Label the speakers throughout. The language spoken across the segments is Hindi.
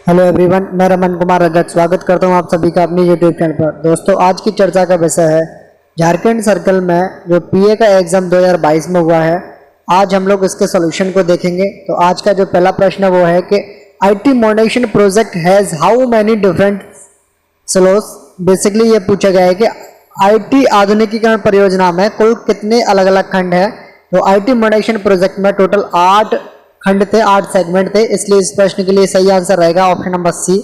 Speaker 1: हेलो एवरीवन, मैं रमन कुमार रजक स्वागत करता हूं आप सभी का अपनी यूट्यूब चैनल पर। दोस्तों, आज की चर्चा का विषय है झारखंड सर्कल में जो पीए का एग्जाम 2022 में हुआ है। आज हम लोग इसके सॉल्यूशन को देखेंगे। तो आज का जो पहला प्रश्न वो है कि IT modernisation project has how many different slots. Basically ये पूछा गया है कि आईटी आधुनिकीकरण परियोजना में कुल कितने अलग अलग खंड है। तो आईटी मॉडर्नाइजेशन प्रोजेक्ट में टोटल 8 खंड थे, 8 सेगमेंट थे, इसलिए इस प्रश्न के लिए सही आंसर रहेगा option number C.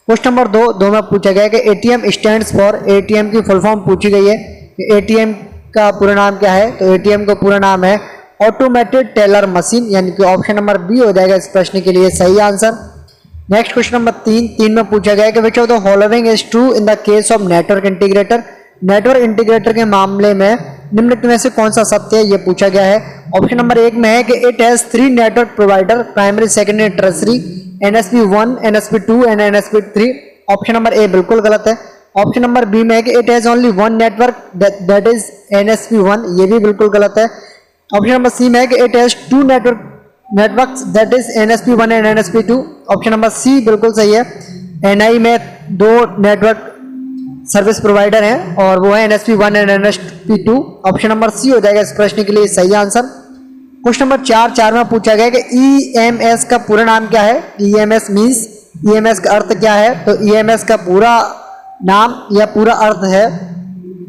Speaker 1: Question number दो में पूछा गया है कि एटीएम स्टैंड्स फॉर। एटीएम की फुल फॉर्म पूछी गई है कि एटीएम का पूरा नाम क्या है। तो एटीएम का पूरा नाम है ऑटोमेटेड टेलर मशीन, यानी कि ऑप्शन नंबर बी हो जाएगा इस प्रश्न के लिए सही आंसर। नेक्स्ट क्वेश्चन नंबर तीन में पूछा गया है कि which of the following is true in the case of network integrator. Network integrator के मामले में निम्नलिखित में से कौन सा सत्य है, ये पूछा गया है। ऑप्शन नंबर 1 में है कि it has 3 network provider, primary, secondary, tertiary, NSP1, NSP2 and NSP3। Option number A बिल्कुल गलत है। ऑप्शन नंबर बी में है कि it has only 1 network that is NSP1, ये भी बिल्कुल गलत है। ऑप्शन नंबर सी में है कि it has 2 networks that is NSP1 and NSP2। Option number C बिल्कुल सही है। NI में 2 नेटवर्क सर्विस प्रोवाइडर हैं और वो है NSP1 and NSP2। Option number सी हो जाएगा इस प्रश्न के लिए सही आंसर। क्वेश्चन नंबर 4 में पूछा गया कि EMS का पूरा नाम क्या है। EMS मींस EMS का अर्थ क्या है। तो EMS का पूरा नाम या पूरा अर्थ है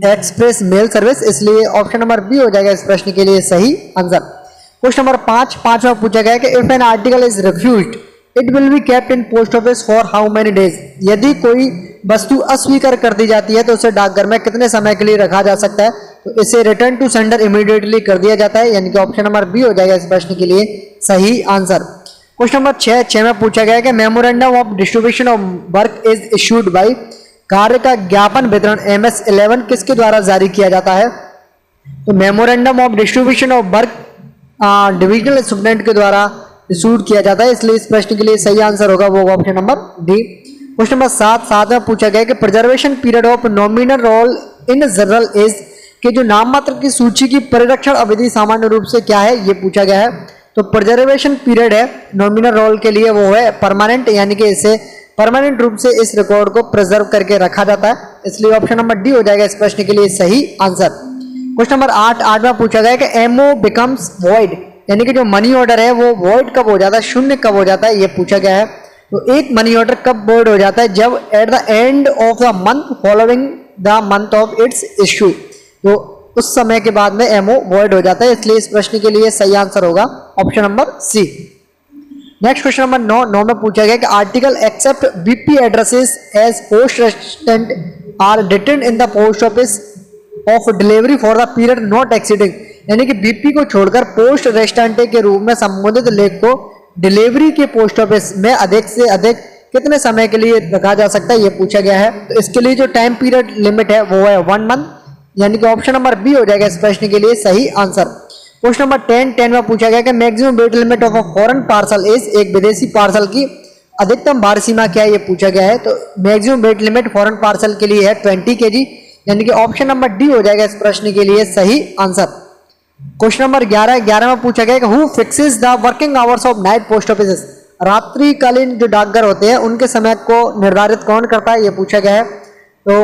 Speaker 1: एक्सप्रेस मेल सर्विस, इसलिए ऑप्शन नंबर बी हो जाएगा इस प्रश्न के लिए सही आंसर। क्वेश्चन नंबर 5 में पूछा गया कि if an article is refused it will be kept in post office for how many days. यदि कोई वस्तु अस्वीकार कर दी जाती है तो उसे डाकघर में कितने समय के लिए रखा जा सकता है। तो इसे रिटर्न टू सेंडर इमीडिएटली कर दिया जाता है, यानी कि ऑप्शन नंबर बी हो जाएगा इस प्रश्न के लिए सही आंसर। क्वेश्चन नंबर 6 में पूछा गया कि memorandum of distribution of work is issued by. कार्य का ज्ञापन वितरण MS11 किसके द्वारा जारी किया जाता है। तो memorandum of distribution of work divisional superintendent के द्वारा इशूड किया जाता है, इसलिए इस प्रश्न के लिए सही आंसर होगा वो option number D. Question number 7 में पूछा गया कि preservation period of nominal roll in general is के जो नाममात्र की सूची की परिरक्षण अवधि सामान्य रूप से क्या है, ये पूछा गया है। तो प्रिजर्वेशन पीरियड है नॉमिनल रोल के लिए वो है परमानेंट, यानी कि इसे परमानेंट रूप से इस रिकॉर्ड को प्रिजर्व करके रखा जाता है, इसलिए ऑप्शन नंबर डी हो जाएगा इस प्रश्न के लिए सही आंसर। क्वेश्चन नंबर 8 में पूछा गया कि एमओ बिकम्स वॉइड, यानी कि जो मनी ऑर्डर है वो वॉइड कब हो जाता है, शून्य कब हो जाता है, ये पूछा गया है। तो एक मनी ऑर्डर कब वॉइड हो जाता है, जब at the end of the month following the month of its issue. तो उस समय के बाद में एमओ वॉइड हो जाता है, इसलिए इस प्रश्न के लिए सही आंसर होगा option number C. Next question number 9 में पूछा गया कि article except BP addresses as post restante are detain in the post office of delivery for the period not exceeding, यानी कि BP को छोड़कर पोस्ट रेस्टेंटे के रूप में संबोधित लेख को डिलीवरी के पोस्ट ऑफिस में अधिक से अधिक कितने समय के लिए रखा जा सकता है, ये पूछा गया है। तो इसके लिए जो टाइम पीरियड लिमिट है वो है 1 मंथ, यानी कि ऑप्शन नंबर बी हो जाएगा इस प्रश्न के लिए सही आंसर। क्वेश्चन नंबर 10 में पूछा गया कि maximum wait limit of a foreign parcel is, एक विदेशी पार्सल की अधिकतम भार सीमा क्या है, ये पूछा गया है। तो maximum weight limit foreign parcel के लिए है 20 kg, यानी कि ऑप्शन नंबर डी हो जाएगा इस प्रश्न के लिए सही आंसर। क्वेश्चन नंबर 11 में पूछा गया कि who fixes the working hours of night post offices. रात्रिकालीन जो डाकघर होते हैं उनके समय को निर्धारित कौन करता है, ये पूछा गया है। तो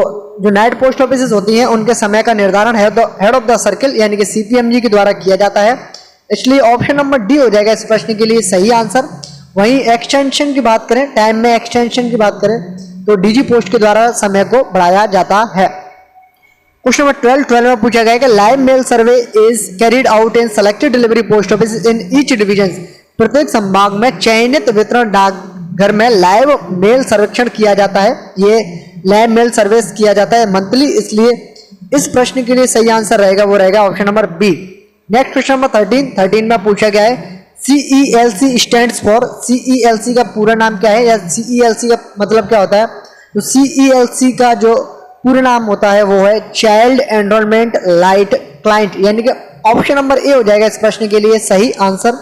Speaker 1: जो नाइट पोस्ट ऑफिसेस होती हैं उनके समय का निर्धारण हेड ऑफ द सर्किल, यानी कि CPMG के द्वारा किया जाता है, इसलिए ऑप्शन नंबर डी हो जाएगा इस प्रश्न के लिए सही आंसर। वहीं एक्सटेंशन की बात करें, टाइम में एक्सटेंशन की बात करें तो DG पोस्ट के द्वारा समय को बढ़ाया जाता है। क्वेश्चन नंबर 12 में पूछा गया कि live mail survey is carried out in selected delivery post office in each division. प्रत्येक संभाग में चयनित वितरण डाकघर में लाइव मेल सर्वेक्षण किया जाता है, ये लाइव मेल सर्विस किया जाता है मंथली, इसलिए इस प्रश्न के लिए सही आंसर रहेगा वो रहेगा option number B. Next question number 13 में पूछा गया है CELC स्टैंड्स फॉर। CELC का पूरा नाम क्या है या CELC का मतलब क्या होता है। तो CELC का जो पूरा नाम होता है वो है चाइल्ड एनरोलमेंट लाइट क्लाइंट, यानी कि ऑप्शन नंबर ए हो जाएगा इस प्रश्न के लिए सही आंसर।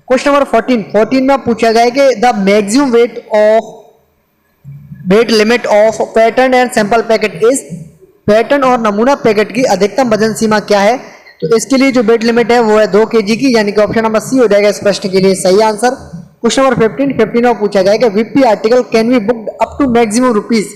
Speaker 1: क्वेश्चन नंबर 14 में पूछा गया है कि the maximum weight limit of pattern and sample packet is. Pattern और नमूना पैकेट की अधिकतम वजन सीमा क्या है। तो इसके लिए जो वेट लिमिट है वो है 2 kg की, यानी कि ऑप्शन नंबर सी हो जाएगा इस प्रश्न के लिए सही आंसर। क्वेश्चन नंबर 15 में पूछा गया है कि VP article can be booked up to maximum rupees.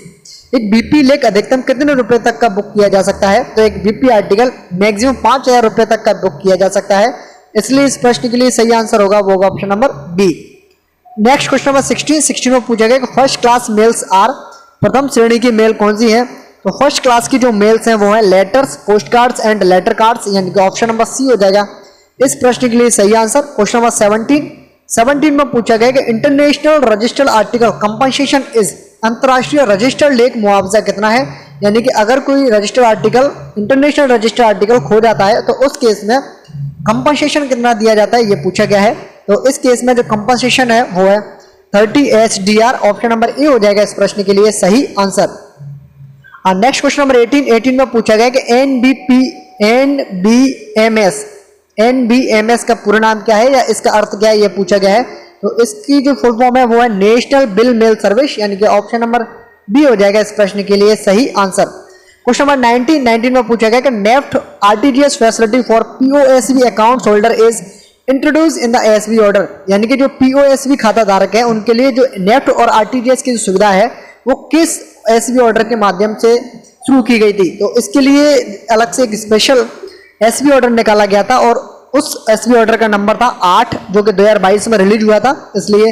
Speaker 1: एक बीपी लेख अधिकतम कितने रुपए तक का बुक किया जा सकता है? तो एक बीपी आर्टिकल मैक्सिमम 5000 रुपए तक का बुक किया जा सकता है, इसलिए इस प्रश्न के लिए सही आंसर होगा वो option number B. Next question number 16 में पूछा गया कि फर्स्ट क्लास मेल्स आर, प्रथम श्रेणी की मेल कौन सी है? तो फर्स्ट क्लास की जो मेल्स हैं वो है letters, post cards and later cards, यानी कि ऑप्शन नंबर सी हो जाएगा इस प्रश्न के लिए सही आंसर। क्वेश्चन नंबर 17 में पूछा गया कि international registered article compensation is, अंतरराष्ट्रीय रजिस्टर्ड लेख मुआवजा कितना है? यानी कि अगर कोई registered article, international registered article खो जाता है तो उस केस में कंपनसेशन कितना दिया जाता है, ये पूछा गया है। तो इस केस में जो कंपनसेशन है वो है 30 SDR, ऑप्शन नंबर ए हो जाएगा इस प्रश्न के लिए सही आंसर। नेक्स्ट क्वेश्चन नंबर 18 में पूछा गया कि NBMS का पूरा नाम क्या है या इसका अर्थ क्या है, ये पूछा गया है। तो इसकी जो फुल फॉर्म है वो है नेशनल बिल मेल सर्विस, यानी कि ऑप्शन नंबर बी हो जाएगा इस प्रश्न के लिए सही आंसर। क्वेश्चन नंबर 19 में पूछा गया कि NEFT RTGS facility for POSB account holder is introduce in the SB order, यानी कि जो POSB खाता धारक है उनके लिए जो नेफ्ट और आरटीजीएस की जो सुविधा है वो किस एसबी ऑर्डर के माध्यम से शुरू की गई थी? तो इसके लिए अलग से एक स्पेशल एसबी ऑर्डर निकाला गया था और उस एसबी ऑर्डर का नंबर था 8, जो कि 2022 में रिलीज हुआ था, इसलिए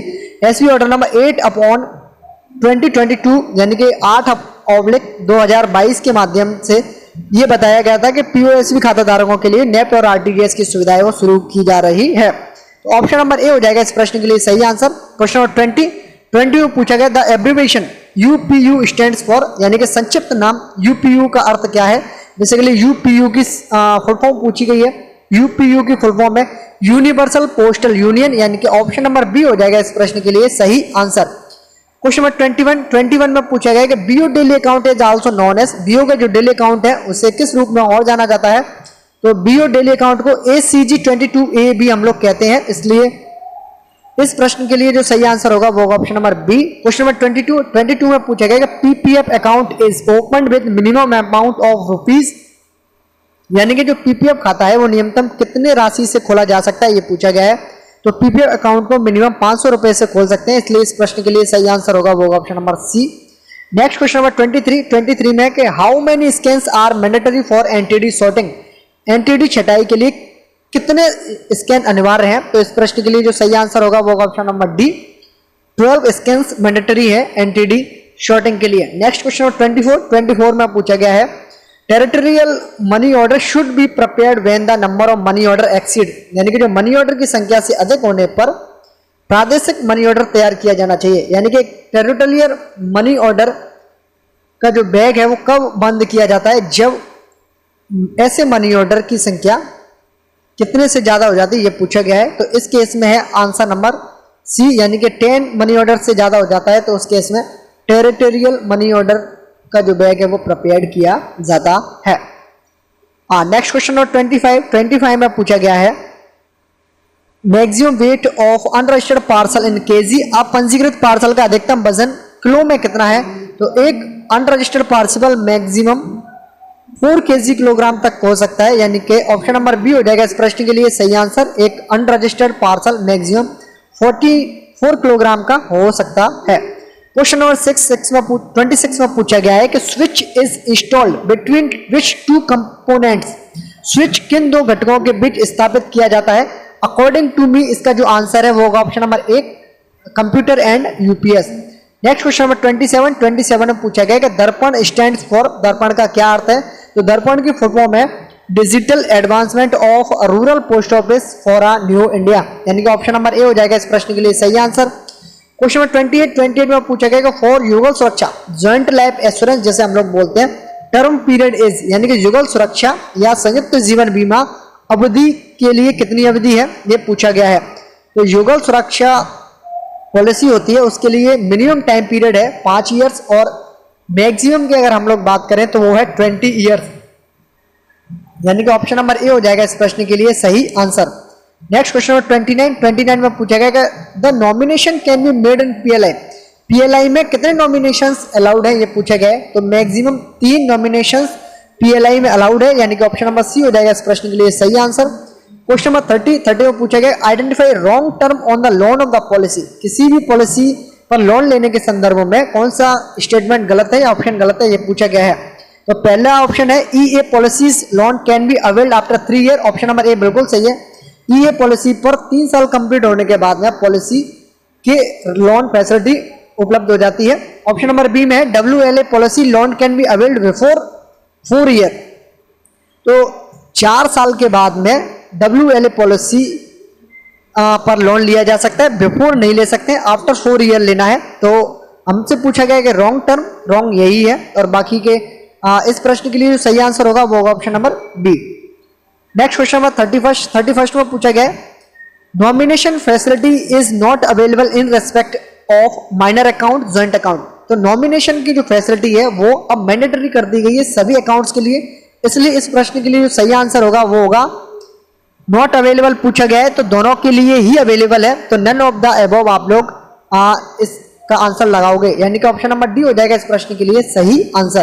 Speaker 1: एसबी ऑर्डर नंबर 8/2022 यानी कि 8/2022 के माध्यम से ये बताया गया था कि POSB खाता धारकों के लिए नेफ्ट और आरटीजीएस की सुविधाएं वो शुरू की जा रही है। तो ऑप्शन नंबर ए हो जाएगा इस प्रश्न के लिए सही आंसर। क्वेश्चन नंबर 20 में पूछा गया the abbreviation UPU stands for, यानी कि संक्षिप्त नाम UPU का अर्थ क्या है? बेसिकली UPU की फुल फॉर्म पूछी गई है। UPU की फुल फॉर्म है यूनिवर्सल पोस्टल यूनियन, यानी कि ऑप्शन नंबर बी हो जाएगा इस प्रश्न के लिए सही आंसर। क्वेश्चन नंबर 21 में पूछा गया कि BO daily account is also known as, BO का जो डेली अकाउंट है उसे किस रूप में और जाना जाता है? तो BO डेली अकाउंट को ACG22A भी हम लोग कहते हैं, इसलिए इस प्रश्न के लिए जो सही आंसर होगा वो option number B. Question number 22 में पूछा गया कि PPF account is opened with minimum amount of rupees, यानी कि जो PPF खाता है वो न्यूनतम कितने राशि से खोला जा सकता है, ये पूछा गया है। तो PPF अकाउंट को मिनिमम 500 रुपए से खोल सकते हैं, इसलिए इस प्रश्न के लिए सही आंसर होगा वो option number C. Next question number 23 में कि how many scans are mandatory for entity sorting, entity छटाई के लिए कितने स्कैन अनिवार्य हैं? तो इस प्रश्न के लिए जो सही आंसर होगा वो option number D, 12 scans mandatory है एंटिटी सॉर्टिंग के लिए। नेक्स्ट क्वेश्चन नंबर 24 में पूछा गया है territorial money order should be prepared when the number of money order exceed, यानी कि जो मनी ऑर्डर की संख्या से अधिक होने पर प्रादेशिक मनी ऑर्डर तैयार किया जाना चाहिए, यानी कि टेरिटोरियल मनी ऑर्डर का जो बैग है वो कब बंद किया जाता है? जब ऐसे मनी ऑर्डर की संख्या कितने से ज्यादा हो जाती है, ये पूछा गया है। तो इस केस में है आंसर नंबर सी, यानी कि 10 मनी ऑर्डर से ज्यादा हो जाता है तो उस केस में टेरिटोरियल मनी ऑर्डर का जो बैग है वो प्रिपेयर किया जाता है। नेक्स्ट क्वेश्चन नंबर 25 में पूछा गया है maximum weight of unregistered parcel in KG, अपंजीकृत पार्सल का अधिकतम वजन किलो में कितना है? तो एक unregistered parcel maximum 4 kg kilogram तक हो सकता है, यानी कि ऑप्शन नंबर बी हो जाएगा इस प्रश्न के लिए सही आंसर। एक अनरजिस्टर्ड पार्सल मैक्सिमम 44 किलोग्राम का हो सकता है। क्वेश्चन नंबर 26 में पूछा गया है कि switch is installed between which 2 components, switch किन दो घटकों के बीच स्थापित किया जाता है? अकॉर्डिंग टू मी इसका जो आंसर है वो होगा option number 1, computer and UPS। Next question number 27 में पूछा गया कि दर्पण स्टैंड्स फॉर, दर्पण का क्या अर्थ है? तो दर्पण की फुल फॉर्म है digital advancement of rural post office for a new India, यानी कि ऑप्शन नंबर ए हो जाएगा इस प्रश्न के लिए सही आंसर। क्वेश्चन नंबर 28 में पूछा गया कि फॉर युगल सुरक्षा जॉइंट लाइफ एश्योरेंस, जैसे हम लोग बोलते हैं, टर्म पीरियड इज, यानी कि युगल सुरक्षा या संयुक्त जीवन बीमा अवधि के लिए कितनी अवधि है, ये पूछा गया है। तो युगल सुरक्षा पॉलिसी होती है उसके लिए मिनिमम टाइम पीरियड है 5 ईयर्स और मैक्सिमम की अगर हम लोग बात करें तो वो है 20 ईयर्स, यानी कि ऑप्शन नंबर ए हो जाएगा इस प्रश्न के लिए सही आंसर। नेक्स्ट क्वेश्चन नंबर 29 में पूछा गया कि the nomination can be made in PLI में कितने नॉमिनेशंस अलाउड है, ये पूछा गया है। तो मैक्सिमम 3 नॉमिनेशंस PLI में अलाउड है, यानी कि ऑप्शन नंबर सी हो जाएगा इस प्रश्न के लिए सही आंसर। क्वेश्चन नंबर 30 में पूछा गया identify wrong term on the loan of the policy. किसी भी पॉलिसी पर लोन लेने के संदर्भ में कौन सा स्टेटमेंट गलत है या ऑप्शन गलत है, ये पूछा गया है। तो पहला ऑप्शन है EA policies loan can be availed after 3 year. Option number A बिल्कुल सही है। ईए पॉलिसी पर 3 साल कंप्लीट होने के बाद में पॉलिसी के लोन फैसिलिटी उपलब्ध हो जाती है। ऑप्शन नंबर बी में है WLA policy loan can be availed before 4 year. तो 4 साल के बाद में WLA पॉलिसी पर लोन लिया जा सकता है, बिफोर नहीं ले सकते, आफ्टर 4 ईयर लेना है। तो हमसे पूछा गया कि रॉन्ग टर्म रॉन्ग यही है और बाकी के इस प्रश्न के लिए जो सही आंसर होगा वो होगा option number B. Next question number 31 में पूछा गया nomination facility is not available in respect of minor account joint account. तो नॉमिनेशन की जो फैसिलिटी है वो अब मैंडेटरी कर दी गई है सभी अकाउंट्स के लिए, इसलिए इस प्रश्न के लिए जो सही आंसर होगा वो होगा नॉट अवेलेबल। पूछा गया है तो दोनों के लिए ही अवेलेबल है, तो नन ऑफ द अबव आप लोग इसका आंसर लगाओगे, यानी कि ऑप्शन नंबर डी हो जाएगा इस प्रश्न के लिए सही आंसर।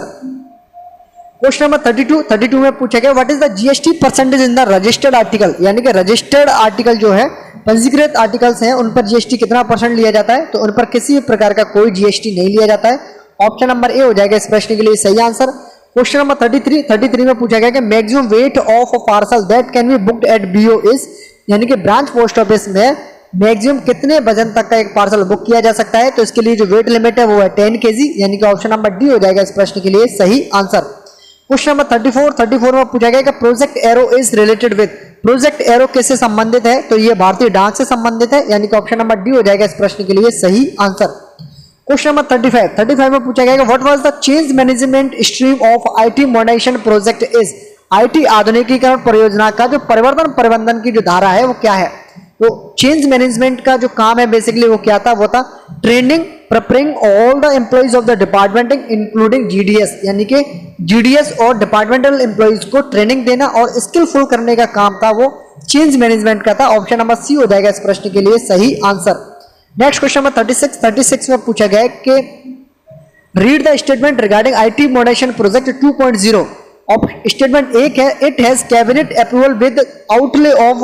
Speaker 1: क्वेश्चन नंबर 32 में पूछा गया what is the GST percentage in the registered article. यानी कि रजिस्टर्ड आर्टिकल जो है पंजीकृत आर्टिकल्स हैं उन पर जीएसटी कितना परसेंट लिया जाता है। तो उन पर किसी भी प्रकार का कोई जीएसटी नहीं लिया जाता है। ऑप्शन नंबर ए हो जाएगा इस प्रश्न के लिए सही आंसर। क्वेश्चन नंबर 33 में पूछा गया कि maximum weight of a parcel that can be booked at BO is. यानी कि ब्रांच पोस्ट ऑफिस में मैक्सिमम कितने वजन तक का एक पार्सल बुक किया जा सकता है। तो इसके लिए जो वेट लिमिट है वो है 10 kg, यानी कि ऑप्शन नंबर डी हो जाएगा इस प्रश्न के लिए सही आंसर। क्वेश्चन नंबर 34 में पूछा गया कि project arrow is related with. Project arrow किससे संबंधित है। तो ये भारतीय डाक से संबंधित है, यानी कि ऑप्शन नंबर डी हो जाएगा इस प्रश्न के लिए सही आंसर। क्वेश्चन नंबर 35 में पूछा गया कि what was the change management stream of IT modernisation project is. IT आधुनिकीकरण परियोजना का जो परिवर्तन प्रबंधन की जो धारा है वो क्या है। तो चेंज मैनेजमेंट का जो काम है बेसिकली वो क्या था, वो था training preparing all the employees of the department including GDS. यानी कि जीडीएस और डिपार्टमेंटल एम्प्लॉइज को ट्रेनिंग देना और स्किलफुल करने का काम था वो चेंज मैनेजमेंट का था। ऑप्शन नंबर सी हो जाएगा इस प्रश्न के लिए सही आंसर। नेक्स्ट क्वेश्चन नंबर 36 में पूछा गया कि read the statement regarding IT modernisation project 2.0। Statement एक है it has cabinet approval with outlay of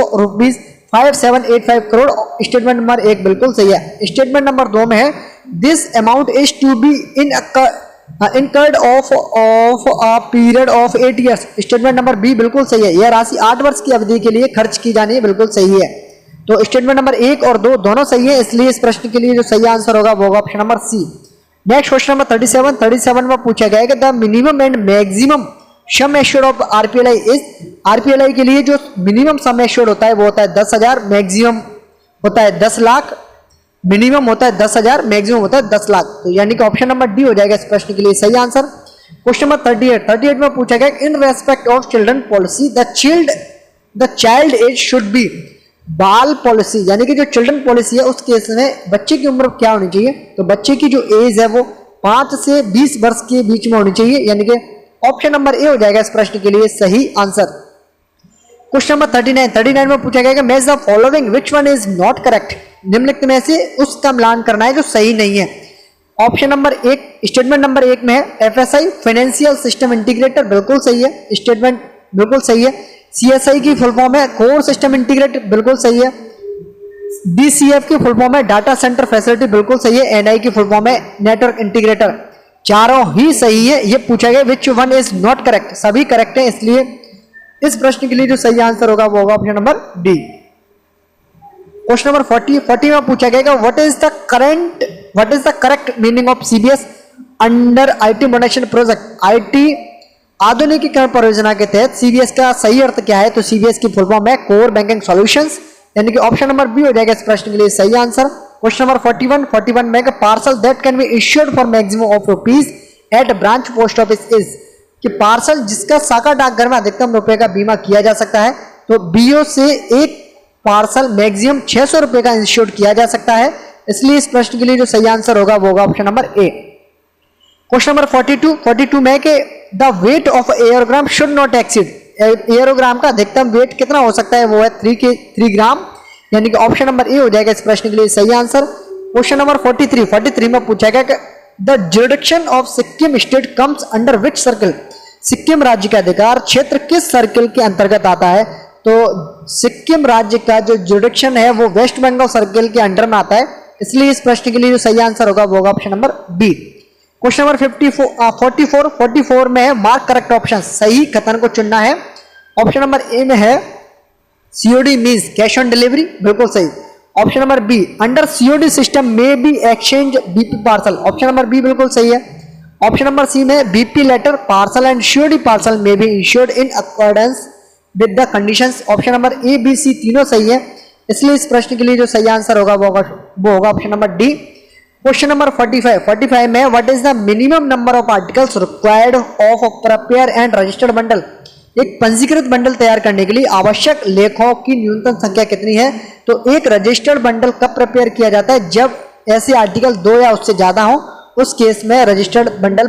Speaker 1: ₹5785 crore. Statement number 1 बिल्कुल सही है। स्टेटमेंट नंबर 2 में है this amount is to be incurred of a period of 8 years. Statement number B बिल्कुल सही है। यह राशि 8 वर्ष की अवधि के लिए खर्च की जानी है, बिल्कुल सही है। तो स्टेटमेंट नंबर 1 और 2 दोनों सही है, इसलिए इस प्रश्न के लिए जो सही आंसर होगा वो होगा option number C. Next question number 37 में पूछा गया है कि the minimum and maximum sum assured of RPLI is. RPLI के लिए जो मिनिमम सम एश्योर्ड होता है वो होता है 10,000, मैक्सिमम होता है 10 लाख। मिनिमम होता है 10,000, मैक्सिमम होता है 10 लाख। तो यानी कि ऑप्शन नंबर डी हो जाएगा इस प्रश्न के लिए सही आंसर। क्वेश्चन नंबर 38 में पूछा गया in respect of children policy the child age should be. बाल पॉलिसी यानी कि जो चिल्ड्रन पॉलिसी है उस केस में बच्चे की उम्र क्या होनी चाहिए। तो बच्चे की जो एज है वो 5 से 20 वर्ष के बीच में होनी चाहिए, यानी कि ऑप्शन नंबर ए हो जाएगा इस प्रश्न के लिए सही आंसर। क्वेश्चन नंबर 39 में पूछा गया कि match the following which one is not correct. निम्नलिखित में से उसका मिलान करना है जो सही नहीं है। ऑप्शन नंबर 1 स्टेटमेंट नंबर 1 में है एफएसआई फाइनेंशियल सिस्टम इंटीग्रेटर, बिल्कुल सही है। स्टेटमेंट बिल्कुल सही है। सीएसआई की फुल फॉर्म है कोर सिस्टम इंटीग्रेटर, बिल्कुल सही है। डीसीएफ की फुल फॉर्म है डाटा सेंटर फैसिलिटी, बिल्कुल सही है। एनआई की फुल फॉर्म है नेटवर्क इंटीग्रेटर, चारों ही सही है। ये पूछा गया which one is not correct, सभी करेक्ट है, इसलिए इस प्रश्न के लिए जो सही आंसर होगा वो होगा option number D. Question number 40 में पूछा गया what is the correct meaning of CBS under IT modernisation project. IT आधुनिकीकरण परियोजना के तहत सीबीएस का सही अर्थ क्या है। तो सीबीएस की फुल फॉर्म है कोर बैंकिंग सॉल्यूशंस, यानी कि ऑप्शन नंबर बी हो जाएगा इस प्रश्न के लिए सही आंसर। क्वेश्चन नंबर 41 में parcel that can be issued for maximum of rupees at branch post office is. कि पार्सल जिसका शाखा डाकघर में अधिकतम रुपए का बीमा किया जा सकता है। तो बीओ से एक पार्सल मैक्सिमम 600 रुपए का इंश्योर किया जा सकता है, इसलिए इस प्रश्न के लिए जो सही आंसर होगा वो होगा option number A. Question number 42 में कि the weight of aerogram should not exceed. Aerogram का अधिकतम वेट कितना हो सकता है, वो है 3 ग्राम, यानी कि ऑप्शन नंबर ए हो जाएगा इस प्रश्न के लिए सही आंसर। क्वेश्चन नंबर 43 में पूछा गया कि the jurisdiction of Sikkim state comes under which circle. Sikkim राज्य का अधिकार क्षेत्र किस सर्कल के अंतर्गत आता है। तो सिक्किम राज्य का जो जुडिक्शन है वो वेस्ट बंगाल सर्किल के अंडर में आता है, इसलिए इस प्रश्न के लिए जो सही आंसर होगा वो होगा option number B. Question number 44 में है मार्क करेक्ट ऑप्शन, सही कथन को चुनना है। ऑप्शन नंबर ए में है COD means cash on delivery, बिल्कुल सही। Option number B under COD system में be exchange BP parcel, option number B बिल्कुल सही है। ऑप्शन नंबर सी में BP letter parcel and COD parcel में be insured in accordance with the conditions, option number A B C तीनों सही है, इसलिए इस प्रश्न के लिए जो सही आंसर होगा वो होगा option number D. Question number 45 में what is the minimum number of articles required of prepare and registered bundle, एक पंजीकृत बंडल तैयार करने के लिए आवश्यक लेखों की न्यूनतम संख्या कितनी है। तो एक रजिस्टर्ड बंडल कब प्रिपेयर किया जाता है, जब ऐसे आर्टिकल 2 या उससे ज्यादा हो, उस केस में रजिस्टर्ड बंडल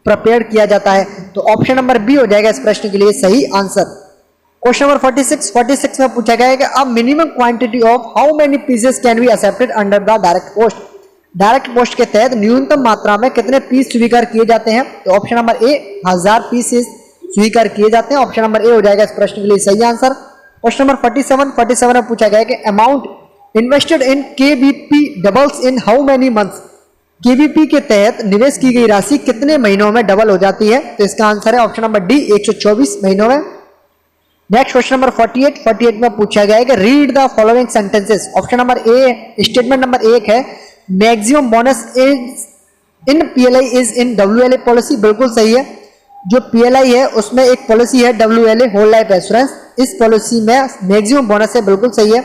Speaker 1: प्रिपेयर किया जाता है। तो ऑप्शन नंबर बी हो जाएगा इस प्रश्न के लिए सही आंसर। क्वेश्चन नंबर 46 में पूछा गया है कि अब minimum quantity of how many pieces can be accepted under the direct post, direct post के तहत न्यूनतम मात्रा में कितने पीस स्वीकार किए जाते हैं। तो ऑप्शन नंबर ए 1000 पीसेस स्वीकार किए जाते हैं, ऑप्शन नंबर ए हो जाएगा इस प्रश्न के लिए सही आंसर। क्वेश्चन नंबर 47 में पूछा गया है कि amount invested in KBP doubles in how many months, KBP के तहत निवेश की गई राशि कितने महीनों में डबल हो जाती है। तो इसका आंसर है ऑप्शन नंबर डी 124 महीनों में। नेक्स्ट क्वेश्चन नंबर 48 में पूछा गया है कि read the following sentences, option number A statement number 1 है maximum bonus in PLI is in WLA policy, बिल्कुल सही है। जो पीएलआई है उसमें एक पॉलिसी है डब्ल्यूएलए होल लाइफ एश्योरेंस, इस पॉलिसी में मैक्सिमम बोनस है, बिल्कुल सही है।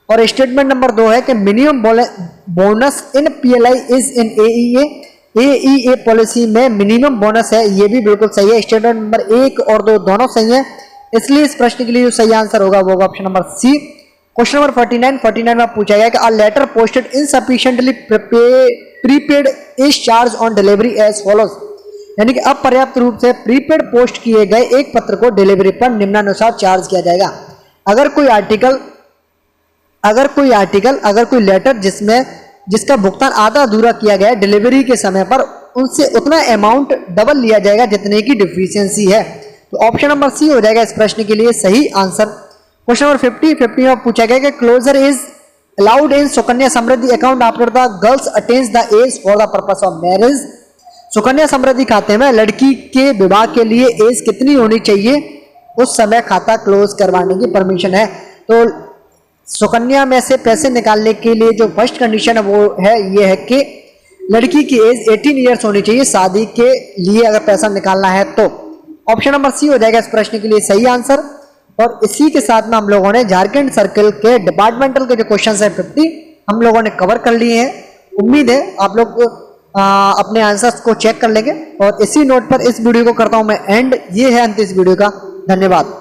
Speaker 1: और स्टेटमेंट नंबर 2 है कि minimum bonus in PLI is in AEA policy में मिनिमम बोनस है, ये भी बिल्कुल सही है। स्टेटमेंट नंबर 1 और 2 दोनों सही है, इसलिए इस प्रश्न के लिए जो सही आंसर होगा वो होगा option number C. Question number 49 में पूछा गया कि a letter posted insufficiently prepaid is charge on delivery as follows, यानी कि अपर्याप्त रूप से प्रीपेड पोस्ट किए गए एक पत्र को डिलीवरी पर निम्नानुसार चार्ज किया जाएगा। अगर कोई लेटर जिसका भुगतान आधा अधूरा किया गया डिलीवरी के समय पर, उनसे उतना अमाउंट डबल लिया जाएगा जितने की डिफिशियंसी है। तो ऑप्शन नंबर सी हो जाएगा इस प्रश्न के लिए सही आंसर। क्वेश्चन नंबर 50 में पूछा गया कि closure is allowed in Sukanya Samriddhi account after the girls attains the age for the purpose of marriage, Sukanya Samriddhi खाते में लड़की के विवाह के लिए एज कितनी होनी चाहिए, उस समय खाता क्लोज करवाने की परमिशन है। तो सुकन्या में से पैसे निकालने के लिए जो फर्स्ट कंडीशन है वो है ये है कि लड़की की एज 18 ईयर्स होनी चाहिए शादी के लिए अगर पैसा निकालना है तो। ऑप्शन नंबर सी हो जाएगा इस प्रश्न के लिए सही आंसर। और इसी के साथ में हम लोगों ने झारखंड सर्कल के डिपार्टमेंटल के जो क्वेश्चन है 50 हम लोगों ने कवर कर लिए हैं। उम्मीद है आप लोग अपने आंसर्स को चेक कर लेंगे। और इसी नोट पर इस वीडियो को करता हूं मैं एंड। ये है अंत इस वीडियो का। धन्यवाद।